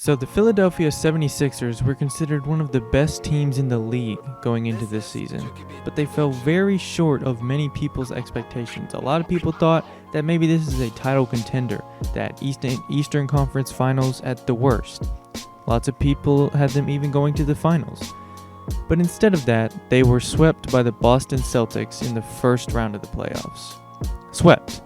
So the Philadelphia 76ers were considered one of the best teams in the league going into this season, but they fell very short of many people's expectations. A lot of people thought that maybe this is a title contender, that Eastern Conference Finals at the worst. Lots of people had them even going to the finals. But instead of that, they were swept by the Boston Celtics in the first round of the playoffs. Swept.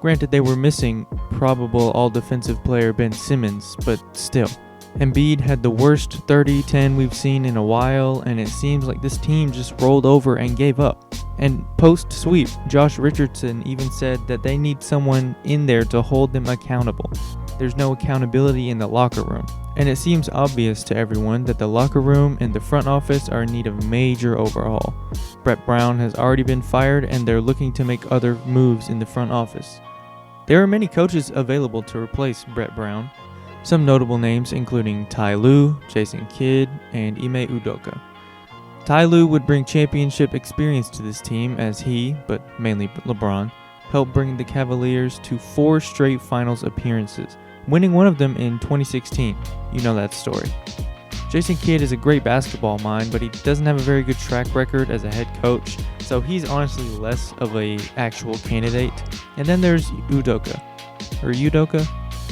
Granted, they were missing probable all-defensive player Ben Simmons, but still. Embiid had the worst 30-10 we've seen in a while, and it seems like this team just rolled over and gave up. And post-sweep, Josh Richardson even said that they need someone in there to hold them accountable. There's no accountability in the locker room. And it seems obvious to everyone that the locker room and the front office are in need of major overhaul. Brett Brown has already been fired, and they're looking to make other moves in the front office. There are many coaches available to replace Brett Brown. Some notable names including Ty Lue, Jason Kidd, and Ime Udoka. Ty Lue would bring championship experience to this team as he, but mainly LeBron, helped bring the Cavaliers to 4 straight finals appearances, winning one of them in 2016. You know that story. Jason Kidd is a great basketball mind, but he doesn't have a very good track record as a head coach, so he's honestly less of a actual candidate. And then there's Udoka.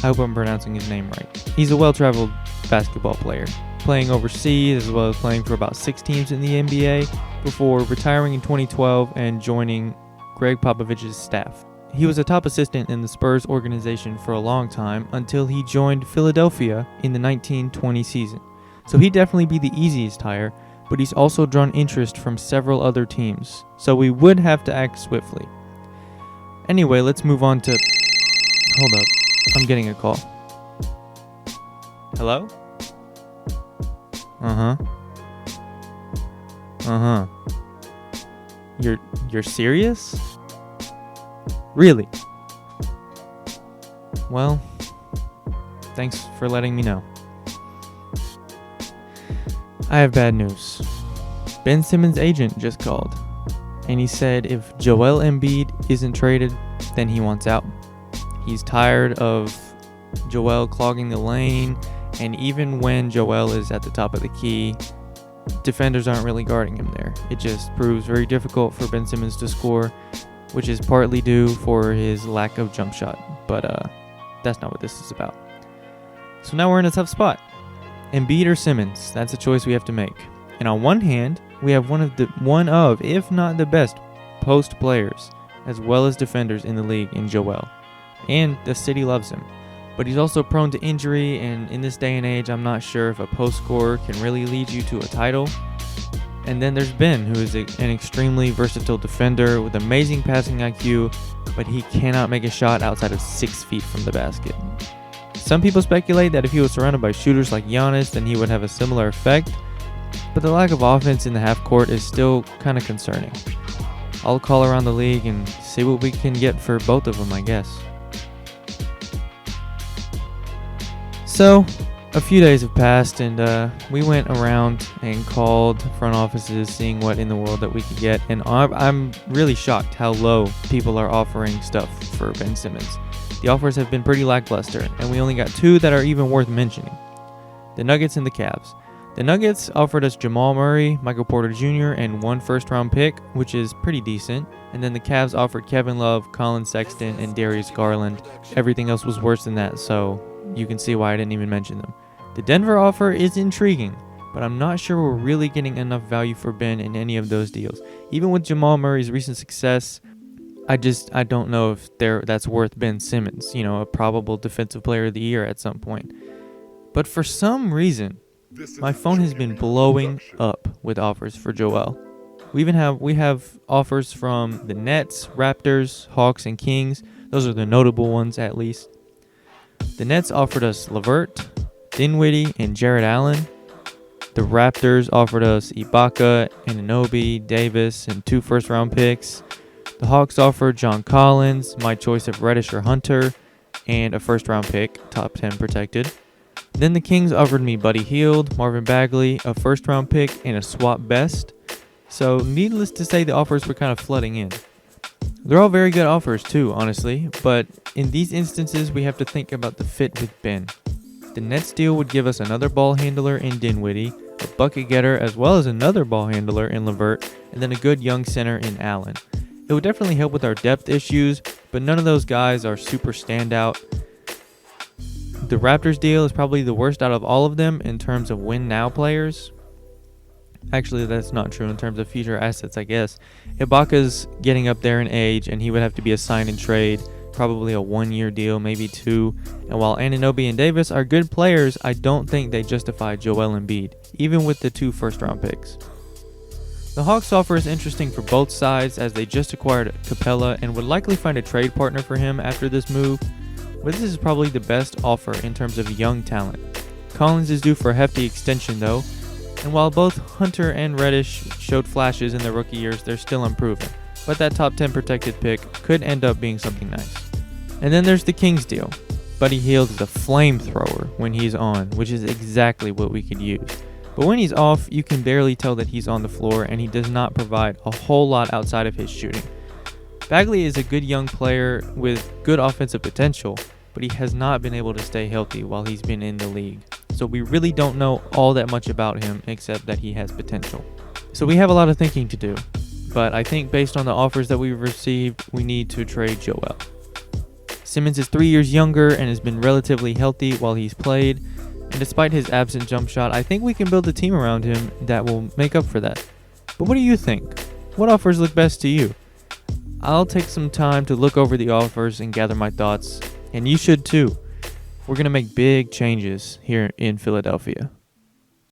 I hope I'm pronouncing his name right. He's a well-traveled basketball player, playing overseas as well as playing for about 6 teams in the NBA before retiring in 2012 and joining Greg Popovich's staff. He was a top assistant in the Spurs organization for a long time until he joined Philadelphia in the 1920 season. So he'd definitely be the easiest hire, but he's also drawn interest from several other teams, so we would have to act swiftly. Anyway, let's move on to... Hold up, I'm getting a call. Hello? You're serious? Really? Well, thanks for letting me know. I have bad news. Ben Simmons' agent just called, and he said if Joel Embiid isn't traded, then he wants out. He's tired of Joel clogging the lane, and even when Joel is at the top of the key, defenders aren't really guarding him there. It just proves very difficult for Ben Simmons to score, which is partly due for his lack of jump shot, but that's not what this is about. So now we're in a tough spot. Embiid or Simmons, that's a choice we have to make. And on one hand, we have one of, if not the best, post players, as well as defenders in the league in Joel. And the city loves him. But he's also prone to injury, and in this day and age, I'm not sure if a post scorer can really lead you to a title. And then there's Ben, who is an extremely versatile defender with amazing passing IQ, but he cannot make a shot outside of 6 feet from the basket. Some people speculate that if he was surrounded by shooters like Giannis, then he would have a similar effect, but the lack of offense in the half court is still kind of concerning. I'll call around the league and see what we can get for both of them, I guess. So, a few days have passed, and we went around and called front offices, seeing what in the world that we could get, and I'm really shocked how low people are offering stuff for Ben Simmons. The offers have been pretty lackluster, and we only got 2 that are even worth mentioning. The Nuggets and the Cavs. The Nuggets offered us Jamal Murray, Michael Porter Jr., and 1 first-round pick, which is pretty decent. And then the Cavs offered Kevin Love, Colin Sexton, and Darius Garland. Everything else was worse than that, so you can see why I didn't even mention them. The Denver offer is intriguing, but I'm not sure we're really getting enough value for Ben in any of those deals. Even with Jamal Murray's recent success, I don't know if that's worth Ben Simmons, a probable defensive player of the year at some point. But for some reason, my phone has been blowing up with offers for Joel. We have offers from the Nets, Raptors, Hawks, and Kings. Those are the notable ones, at least. The Nets offered us LeVert, Dinwiddie, and Jarrett Allen. The Raptors offered us Ibaka, Anunoby, Davis, and 2 first-round picks. The Hawks offered John Collins, my choice of Reddish or Hunter, and a first-round pick, top 10 protected. Then the Kings offered me Buddy Hield, Marvin Bagley, a first-round pick, and a swap best. So needless to say, the offers were kind of flooding in. They're all very good offers too, honestly, but in these instances, we have to think about the fit with Ben. The Nets deal would give us another ball handler in Dinwiddie, a bucket getter as well as another ball handler in LeVert, and then a good young center in Allen. It would definitely help with our depth issues, but none of those guys are super standout. The Raptors deal is probably the worst out of all of them in terms of win-now players. Actually, that's not true in terms of future assets, I guess. Ibaka's getting up there in age, and he would have to be a sign and trade, probably a 1-year deal, maybe 2. And while Anunoby and Davis are good players, I don't think they justify Joel Embiid, even with the 2 first-round picks. The Hawks offer is interesting for both sides as they just acquired Capella and would likely find a trade partner for him after this move, but this is probably the best offer in terms of young talent. Collins is due for a hefty extension though, and while both Hunter and Reddish showed flashes in their rookie years, they're still improving, but that top 10 protected pick could end up being something nice. And then there's the Kings deal. Buddy Hield is a flamethrower when he's on, which is exactly what we could use. But when he's off, you can barely tell that he's on the floor, and he does not provide a whole lot outside of his shooting. Bagley is a good young player with good offensive potential, but he has not been able to stay healthy while he's been in the league. So we really don't know all that much about him except that he has potential. So we have a lot of thinking to do, but I think based on the offers that we've received, we need to trade Joel. Simmons is 3 years younger and has been relatively healthy while he's played. And despite his absent jump shot, I think we can build a team around him that will make up for that. But what do you think? What offers look best to you? I'll take some time to look over the offers and gather my thoughts, and you should too. We're going to make big changes here in Philadelphia.